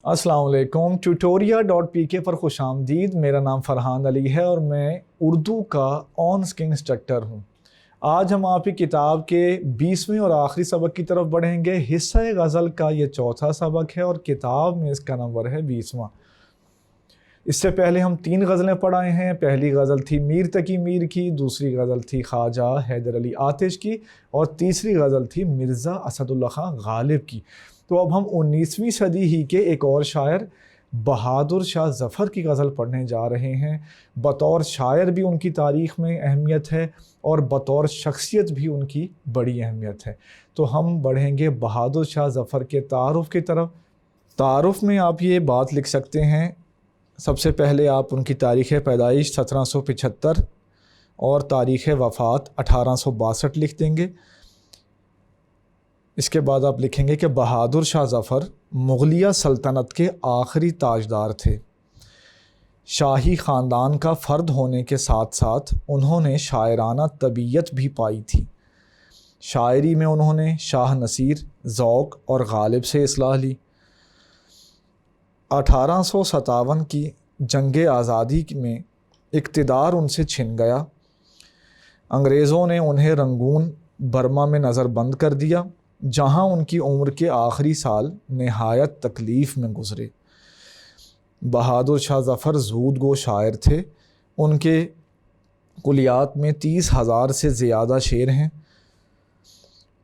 अस्सलाम वालेकुम। tutoria.pk पर खुश आमदीद। मेरा नाम फरहान अली है और मैं उर्दू का ऑन स्क्रीन इंस्ट्रक्टर हूँ। आज हम आपकी किताब के 20वें और आखिरी सबक की तरफ बढ़ेंगे। हिस्सा गज़ल का ये चौथा सबक है और किताब में इसका नंबर है 20वां। इससे पहले हम 3 गज़लें पढ़ाए हैं। पहली गज़ल थी मीर तकी मीर की, दूसरी गज़ल थी ख्वाजा हैदर अली आतिश की और तीसरी गज़ल थी मिर्ज़ा असदुल्ला खां गालिब की। तो अब हम 19वीं सदी ही के एक और शायर बहादुर शाह ज़फ़र की गज़ल पढ़ने जा रहे हैं। बतौर शायर भी उनकी तारीख़ में अहमियत है और बतौर शख्सियत भी उनकी बड़ी अहमियत है। तो हम बढ़ेंगे बहादुर शाह ज़फ़र के तारुफ़ की तरफ। तारुफ़ में आप ये बात लिख सकते हैं, सबसे पहले आप उनकी तारीख़ पैदाइश 1775 और तारीख़ वफ़ात 1862 लिख देंगे। इसके बाद आप लिखेंगे कि बहादुर शाह ज़फ़र मुग़लिया सल्तनत के आखिरी ताजदार थे। शाही ख़ानदान का फ़र्द होने के साथ साथ उन्होंने शायराना तबीयत भी पाई थी। शायरी में उन्होंने शाह नसीर, ज़ौक़ और गालिब से इस्लाह ली। 1857 की जंग आज़ादी में इक़्तिदार उनसे छिन गया। अंग्रेज़ों ने उन्हें रंगून बर्मा में नज़रबंद कर दिया, जहां उनकी उम्र के आखिरी साल नहायत तकलीफ़ में गुज़रे। बहादुर शाह ज़फ़र ज़ूद गो शायर थे। उनके कुलियात में 30,000 से ज़्यादा शेर हैं।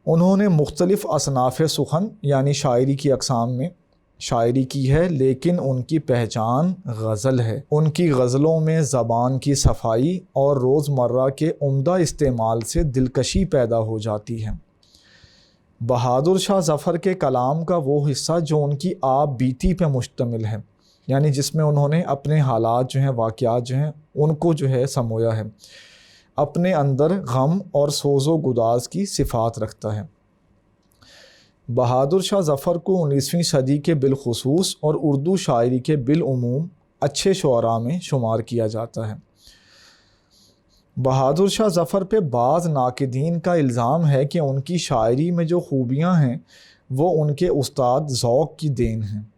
उन्होंने मुख्तलिफ़ असनाफ़ सुखन यानी शायरी की अक़साम में शायरी की है, लेकिन उनकी पहचान गज़ल है। उनकी गज़लों में ज़बान की सफाई और रोज़मर्रा के उम्दा इस्तेमाल से दिलकशी पैदा हो जाती है। बहादुर शाह ज़फ़र के कलाम का वो हिस्सा जो उनकी आप बीती पे मुश्तमिल है, यानी जिसमें उन्होंने अपने हालात जो हैं, वाक़यात जो हैं, उनको जो है समोया है, अपने अंदर गम और सोज़ो गुदाज़ की सिफ़ात रखता है। बहादुर शाह ज़फ़र को 19वीं सदी के बिलखुसूस और उर्दू शायरी के बिलउमूम अच्छे शुअरा में शुमार किया जाता है। बहादुर शाह ज़फ़र पे बाज़ नाक़िदीन का इल्ज़ाम है कि उनकी शायरी में जो खूबियाँ हैं वो उनके उस्ताद ज़ौक़ की देन हैं।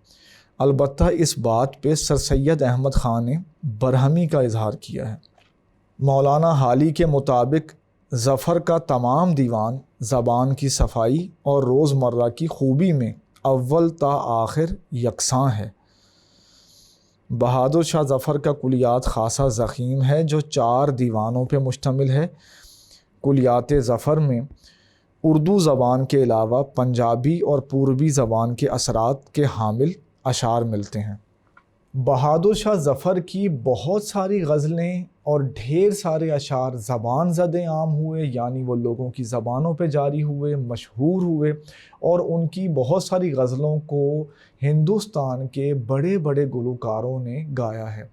अलबत्ता इस बात पे सर सैयद अहमद ख़ान ने बरहमी का इज़हार किया है। मौलाना हाली के मुताबिक ज़फ़र का तमाम दीवान ज़बान की सफाई और रोज़मर्रा की खूबी में अव्वल ता आखिर यकसां है। बहादुर शाह ज़फ़र का कुलियात ख़ासा ज़ख़ीम है जो 4 दीवानों पे मुश्तमिल है। कुलियात ज़फ़र में उर्दू ज़बान के अलावा पंजाबी और पूर्वी ज़बान के असरात के हामिल अशार मिलते हैं। बहादुर शाह ज़फ़र की बहुत सारी गज़लें और ढेर सारे अशार ज़बान ज़द आम हुए, यानी वो लोगों की ज़बानों पे जारी हुए, मशहूर हुए और उनकी बहुत सारी गज़लों को हिंदुस्तान के बड़े बड़े गुलकारों ने गाया है।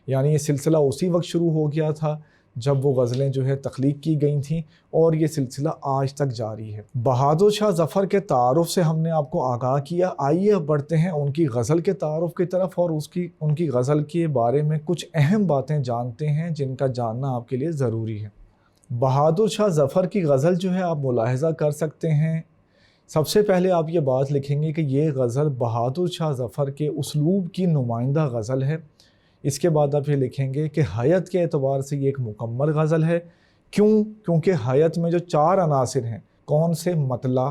यानी ये सिलसिला उसी वक्त शुरू हो गया था जब वो गज़लें जो है तख्लीक की गई थीं और ये सिलसिला आज तक जारी है। बहादुर शाह ज़फ़र के तारुफ़ से हमने आपको आगाह किया। आइए अब बढ़ते हैं उनकी गज़ल के तारुफ़ की तरफ और उनकी गज़ल के बारे में कुछ अहम बातें जानते हैं जिनका जानना आपके लिए ज़रूरी है। बहादुर शाह ज़फ़र की गज़ल जो है आप मुलाहिज़ा कर सकते हैं। सबसे पहले आप ये बात लिखेंगे कि ये गज़ल बहादुर शाह ज़फ़र के उसलूब की नुमाइंदा गज़ल है। इसके बाद आप ये लिखेंगे कि हयत के एतबार से ये एक मुकम्मल गज़ल है। क्यों? क्योंकि हयत में जो 4 अनासिर हैं, कौन से? मतला,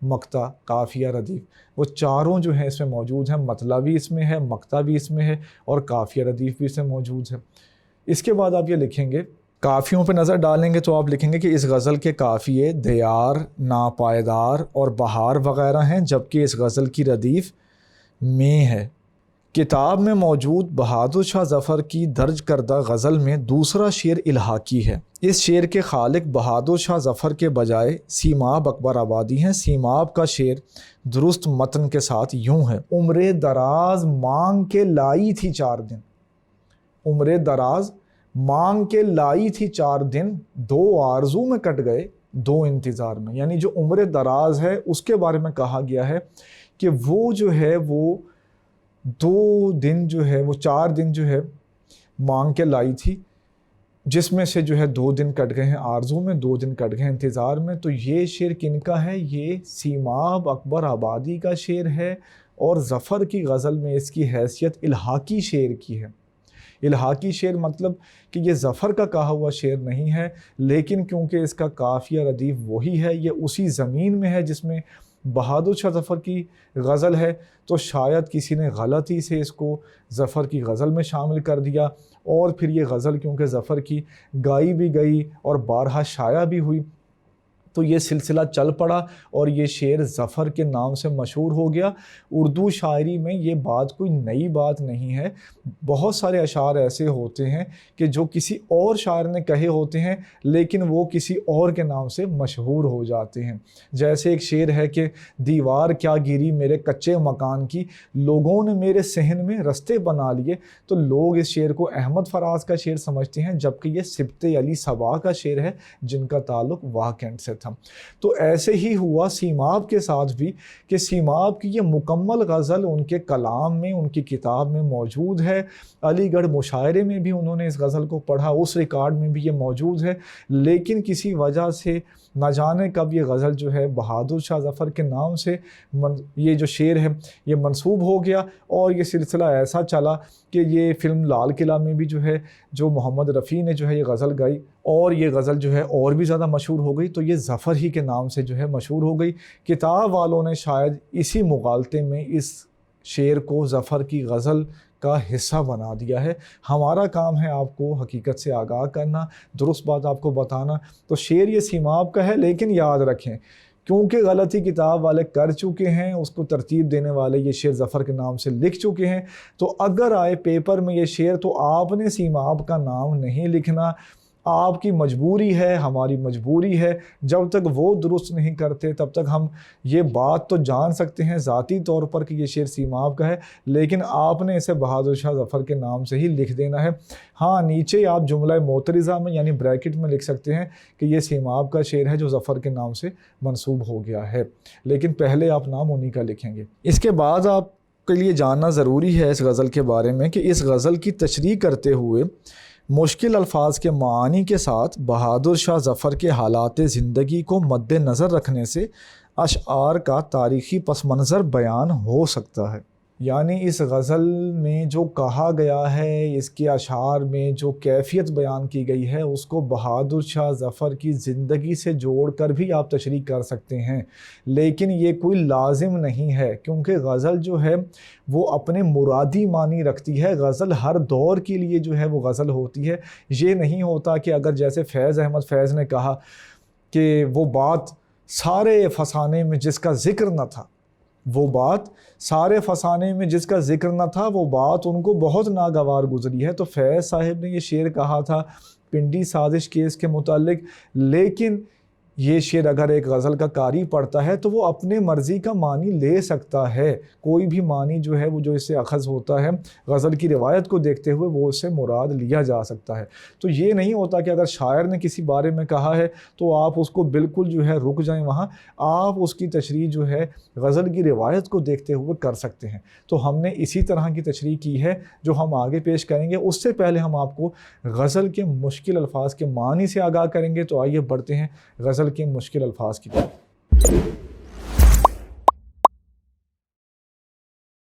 मक्ता, काफ़िया, रदीफ़, वो चारों जो हैं इसमें मौजूद हैं। मतला भी इसमें है, मक्ता भी इसमें है और काफ़िया रदीफ़ भी इसमें मौजूद है। इसके बाद आप ये लिखेंगे, काफ़ियों पे नज़र डालेंगे तो आप लिखेंगे कि इस गज़ल के काफ़िए दयार, नापायदार और बहार वग़ैरह हैं, जबकि इस गज़ल की रदीफ़ में है। किताब में मौजूद बहादुर शाह ज़फ़र की दर्ज करदा गज़ल में दूसरा शेर इल्हाकी है। इस शेर के खालिक बहादुर शाह ज़फ़र के बजाय सीमाब अकबर आबादी हैं। सीमाब का शेर दुरुस्त मतन के साथ यूँ है, उम्रे दराज मांग के लाई थी 4 दिन। उम्रे दराज मांग के लाई थी 4 दिन, 2 आरज़ू में कट गए 2 इंतज़ार में। यानी जो उम्र दराज है उसके बारे में कहा गया है कि वो जो है वो 2 दिन जो है वो 4 दिन जो है मांग के लाई थी, जिसमें से जो है 2 दिन कट गए हैं आरज़ू में, 2 दिन कट गए हैं इंतज़ार में। तो ये शेर किनका है? ये सीमाब अकबर आबादी का शेर है। اور ظفر کی غزل میں اس کی حیثیت الحاقی شعر کی ہے۔ الحاقی شعر مطلب کہ یہ ظفر کا کہا ہوا شعر نہیں ہے، لیکن کیونکہ اس کا قافیہ ردیف وہی ہے، یہ اسی زمین میں ہے جس میں بہادر شاہ ظفر کی غزل ہے، تو شاید کسی نے غلطی سے اس کو ظفر کی غزل میں شامل کر دیا، اور پھر یہ غزل کیونکہ ظفر کی گائی بھی گئی اور بارہا شائع بھی ہوئی، تو یہ سلسلہ چل پڑا اور یہ شعر ظفر کے نام سے مشہور ہو گیا۔ اردو شاعری میں یہ بات کوئی نئی بات نہیں ہے، بہت سارے اشعار ایسے ہوتے ہیں کہ جو کسی اور شاعر نے کہے ہوتے ہیں لیکن وہ کسی اور کے نام سے مشہور ہو جاتے ہیں۔ جیسے ایک شعر ہے کہ دیوار کیا گری میرے کچے مکان کی، لوگوں نے میرے صحن میں رستے بنا لیے، تو لوگ اس شعر کو احمد فراز کا شعر سمجھتے ہیں، جبکہ یہ سبط علی صبا کا شعر ہے جن کا تعلق واہ کینٹ سے تھا۔ تو ایسے ہی ہوا سیماب کے ساتھ بھی کہ سیماب کی یہ مکمل غزل ان کے کلام میں، ان کی کتاب میں موجود ہے، علی گڑھ مشاعرے میں بھی انہوں نے اس غزل کو پڑھا، اس ریکارڈ میں بھی یہ موجود ہے، لیکن کسی وجہ سے نہ جانے کب یہ غزل جو ہے بہادر شاہ ظفر کے نام سے یہ جو شعر ہے یہ منسوب ہو گیا، اور یہ سلسلہ ایسا چلا کہ یہ فلم لال قلعہ میں بھی جو ہے جو محمد رفیع نے جو ہے یہ غزل گائی، اور یہ غزل جو ہے اور بھی زیادہ مشہور ہو گئی، تو یہ ظفر ہی کے نام سے جو ہے مشہور ہو گئی۔ کتاب والوں نے شاید اسی مغالطے میں اس شعر کو ظفر کی غزل کا حصہ بنا دیا ہے۔ ہمارا کام ہے آپ کو حقیقت سے آگاہ کرنا، درست بات آپ کو بتانا۔ تو شعر یہ سیماب کا ہے، لیکن یاد رکھیں کیونکہ غلطی کتاب والے کر چکے ہیں، اس کو ترتیب دینے والے یہ شعر ظفر کے نام سے لکھ چکے ہیں، تو اگر آئے پیپر میں یہ شعر تو آپ نے سیماب کا نام نہیں لکھنا۔ آپ کی مجبوری ہے، ہماری مجبوری ہے، جب تک وہ درست نہیں کرتے تب تک ہم یہ بات تو جان سکتے ہیں ذاتی طور پر کہ یہ شعر سیماب کا ہے، لیکن آپ نے اسے بہادر شاہ ظفر کے نام سے ہی لکھ دینا ہے۔ ہاں، نیچے آپ جملہ معترضہ میں یعنی بریکٹ میں لکھ سکتے ہیں کہ یہ سیماب کا شعر ہے جو ظفر کے نام سے منسوب ہو گیا ہے، لیکن پہلے آپ نام انہی کا لکھیں گے۔ اس کے بعد آپ کے لیے جاننا ضروری ہے اس غزل کے بارے میں کہ اس غزل کی تشریح کرتے ہوئے مشکل الفاظ کے معانی کے ساتھ بہادر شاہ ظفر کے حالات زندگی کو مد نظر رکھنے سے اشعار کا تاریخی پس منظر بیان ہو سکتا ہے۔ یعنی اس غزل میں جو کہا گیا ہے، اس کے اشعار میں جو کیفیت بیان کی گئی ہے، اس کو بہادر شاہ ظفر کی زندگی سے جوڑ کر بھی آپ تشریح کر سکتے ہیں، لیکن یہ کوئی لازم نہیں ہے، کیونکہ غزل جو ہے وہ اپنے مرادی معنی رکھتی ہے۔ غزل ہر دور کے لیے جو ہے وہ غزل ہوتی ہے۔ یہ نہیں ہوتا کہ اگر جیسے فیض احمد فیض نے کہا کہ وہ بات سارے فسانے میں جس کا ذکر نہ تھا، وہ بات سارے فسانے میں جس کا ذکر نہ تھا، وہ بات ان کو بہت ناگوار گزری ہے۔ تو فیض صاحب نے یہ شعر کہا تھا پنڈی سازش کیس کے متعلق، لیکن یہ شعر اگر ایک غزل کا قاری پڑھتا ہے تو وہ اپنے مرضی کا معنی لے سکتا ہے، کوئی بھی معنی جو ہے وہ جو اس سے اخذ ہوتا ہے غزل کی روایت کو دیکھتے ہوئے وہ اس سے مراد لیا جا سکتا ہے۔ تو یہ نہیں ہوتا کہ اگر شاعر نے کسی بارے میں کہا ہے تو آپ اس کو بالکل جو ہے رک جائیں وہاں، آپ اس کی تشریح جو ہے غزل کی روایت کو دیکھتے ہوئے کر سکتے ہیں۔ تو ہم نے اسی طرح کی تشریح کی ہے جو ہم آگے پیش کریں گے۔ اس سے پہلے ہم آپ کو غزل کے مشکل الفاظ کے معنی سے آگاہ کریں گے، تو آئیے بڑھتے ہیں غزل کے مشکل الفاظ کی طرف۔